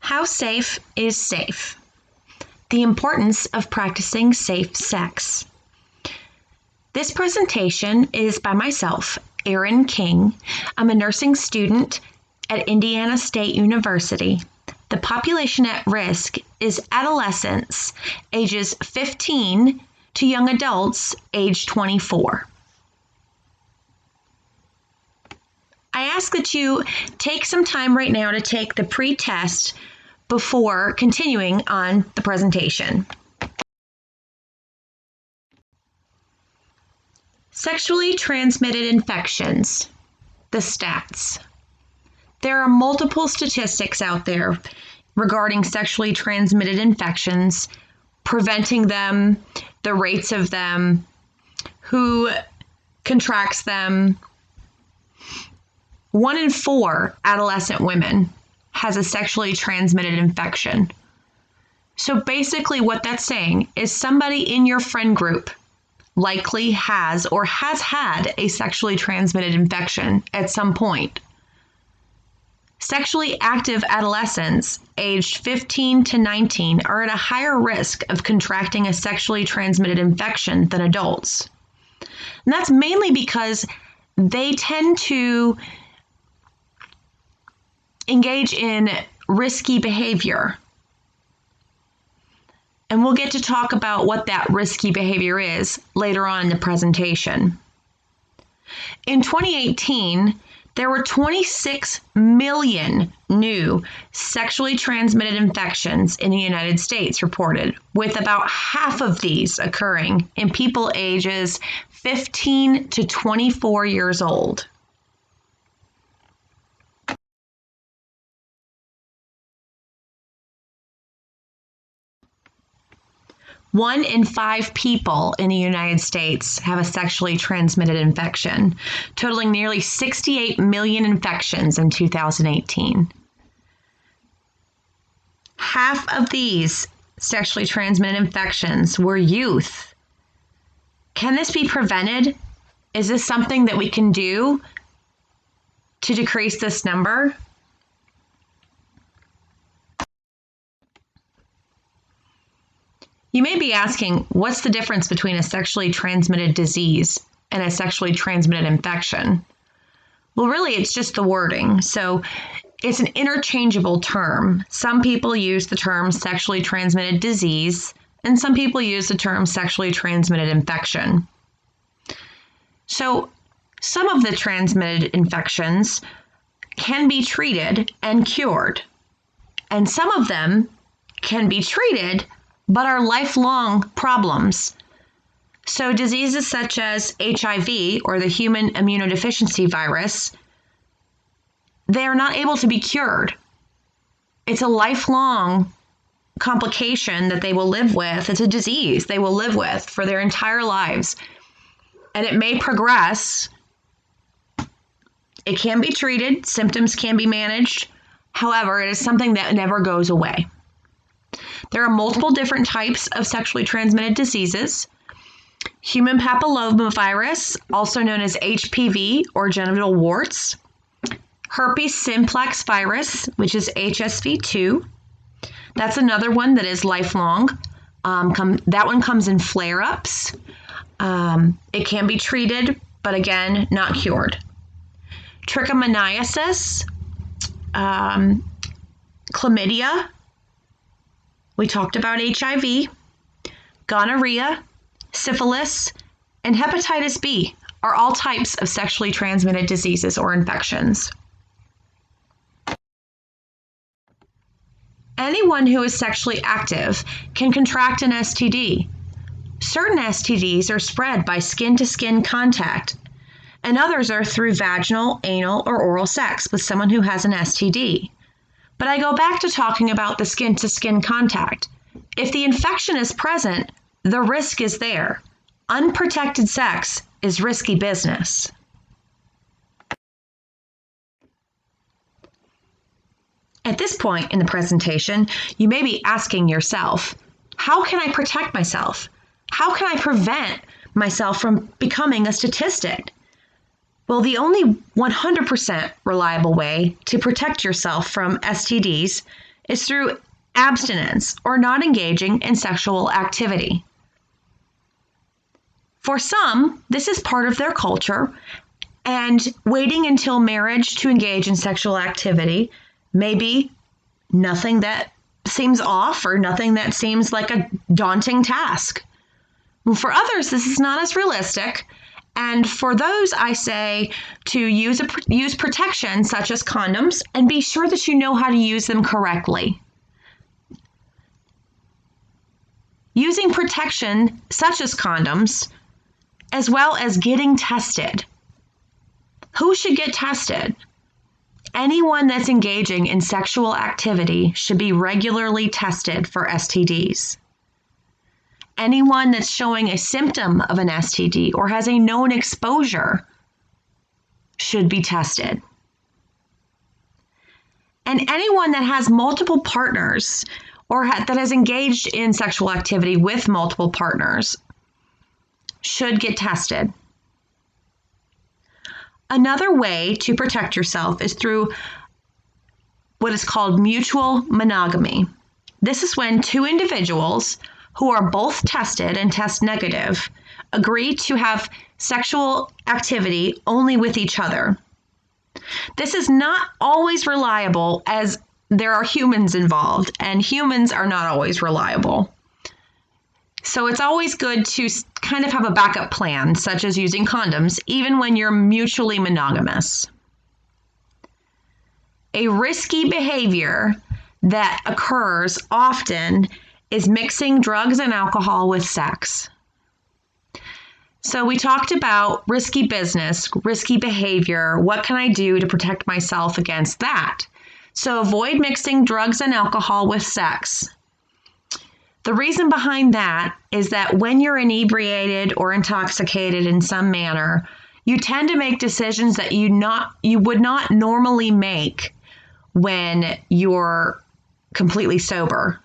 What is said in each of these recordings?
How safe is safe? The importance of practicing safe sex. This presentation is by myself, Erin King. I'm a nursing student at Indiana State University. The population at risk is adolescents ages 15 to young adults age 24. I ask that you take some time right now to take the PreTest before continuing on the presentation. Sexually transmitted infections, the stats. There are multiple statistics out there regarding sexually transmitted infections, preventing them, the rates of them, who contracts them. 1 in 4 adolescent women has a sexually transmitted infection. So basically what that's saying is somebody in your friend group likely has or has had a sexually transmitted infection at some point. Sexually active adolescents aged 15 to 19 are at a higher risk of contracting a sexually transmitted infection than adults. And that's mainly because they tend to engage in risky behavior. And we'll get to talk about what that risky behavior is later on in the presentation. In 2018, there were 26 million new sexually transmitted infections in the United States reported, with about half of these occurring in people ages 15 to 24 years old. One in 5 people in the United States have a sexually transmitted infection, totaling nearly 68 million infections in 2018. Half of these sexually transmitted infections were youth. Can this be prevented? Is this something that we can do to decrease this number? You may be asking, what's the difference between a sexually transmitted disease and a sexually transmitted infection? Well, really, it's just the wording. So it's an interchangeable term. Some people use the term sexually transmitted disease, and some people use the term sexually transmitted infection. So some of the transmitted infections can be treated and cured, and some of them can be treated but are lifelong problems. So diseases such as HIV, or the human immunodeficiency virus, they are not able to be cured. It's a lifelong complication that they will live with. It's a disease they will live with for their entire lives. And it may progress. It can be treated. Symptoms can be managed. However, it is something that never goes away. There are multiple different types of sexually transmitted diseases. Human papillomavirus, also known as HPV or genital warts. Herpes simplex virus, which is HSV2. That's another one that is lifelong. That one comes in flare-ups. It can be treated, but again, not cured. Trichomoniasis, chlamydia. We talked about HIV, gonorrhea, syphilis, and hepatitis B are all types of sexually transmitted diseases or infections. Anyone who is sexually active can contract an STD. Certain STDs are spread by skin-to-skin contact, and others are through vaginal, anal, or oral sex with someone who has an STD. But I go back to talking about the skin-to-skin contact. If the infection is present, the risk is there. Unprotected sex is risky business. At this point in the presentation, you may be asking yourself, how can I protect myself? How can I prevent myself from becoming a statistic? Well, the only 100% reliable way to protect yourself from STDs is through abstinence or not engaging in sexual activity. For some, this is part of their culture, and waiting until marriage to engage in sexual activity may be nothing that seems off or nothing that seems like a daunting task. For others, this is not as realistic. And for those, I say to use protection such as condoms and be sure that you know how to use them correctly. Using protection such as condoms, as well as getting tested. Who should get tested? Anyone that's engaging in sexual activity should be regularly tested for STDs. Anyone that's showing a symptom of an STD or has a known exposure should be tested. And anyone that has multiple partners or that has engaged in sexual activity with multiple partners should get tested. Another way to protect yourself is through what is called mutual monogamy. This is when two individuals who are both tested and test negative agree to have sexual activity only with each other. This is not always reliable as there are humans involved, and humans are not always reliable. So it's always good to kind of have a backup plan, such as using condoms, even when you're mutually monogamous. A risky behavior that occurs often is mixing drugs and alcohol with sex. So we talked about risky business, risky behavior. What can I do to protect myself against that? So avoid mixing drugs and alcohol with sex. The reason behind that is that when you're inebriated or intoxicated in some manner, you tend to make decisions that you would not normally make when you're completely sober.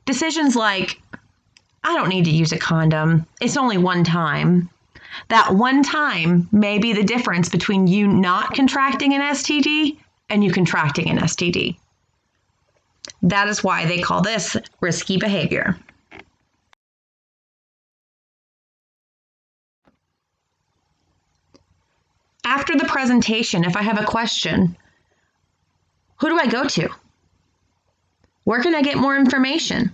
Decisions like, I don't need to use a condom. It's only one time. That one time may be the difference between you not contracting an STD and you contracting an STD. That is why they call this risky behavior. After the presentation, if I have a question, who do I go to? Where can I get more information?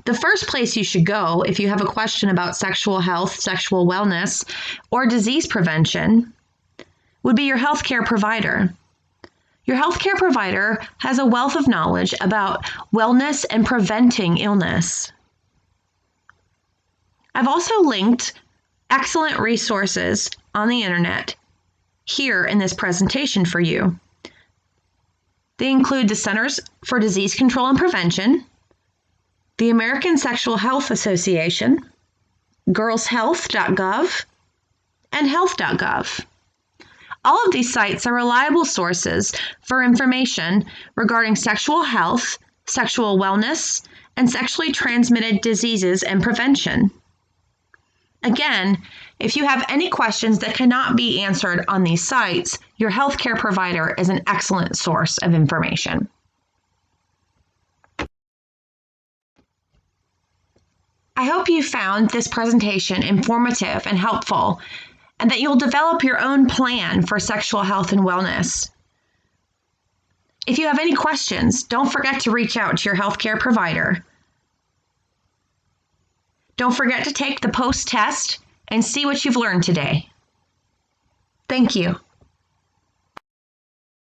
The first place you should go if you have a question about sexual health, sexual wellness, or disease prevention would be your healthcare provider. Your healthcare provider has a wealth of knowledge about wellness and preventing illness. I've also linked excellent resources on the internet here in this presentation for you. They include the Centers for Disease Control and Prevention, the American Sexual Health Association, girlshealth.gov, and health.gov. All of these sites are reliable sources for information regarding sexual health, sexual wellness, and sexually transmitted diseases and prevention. Again, if you have any questions that cannot be answered on these sites, your healthcare provider is an excellent source of information. I hope you found this presentation informative and helpful, and that you'll develop your own plan for sexual health and wellness. If you have any questions, don't forget to reach out to your healthcare provider. Don't forget to take the PostTest and see what you've learned today. Thank you.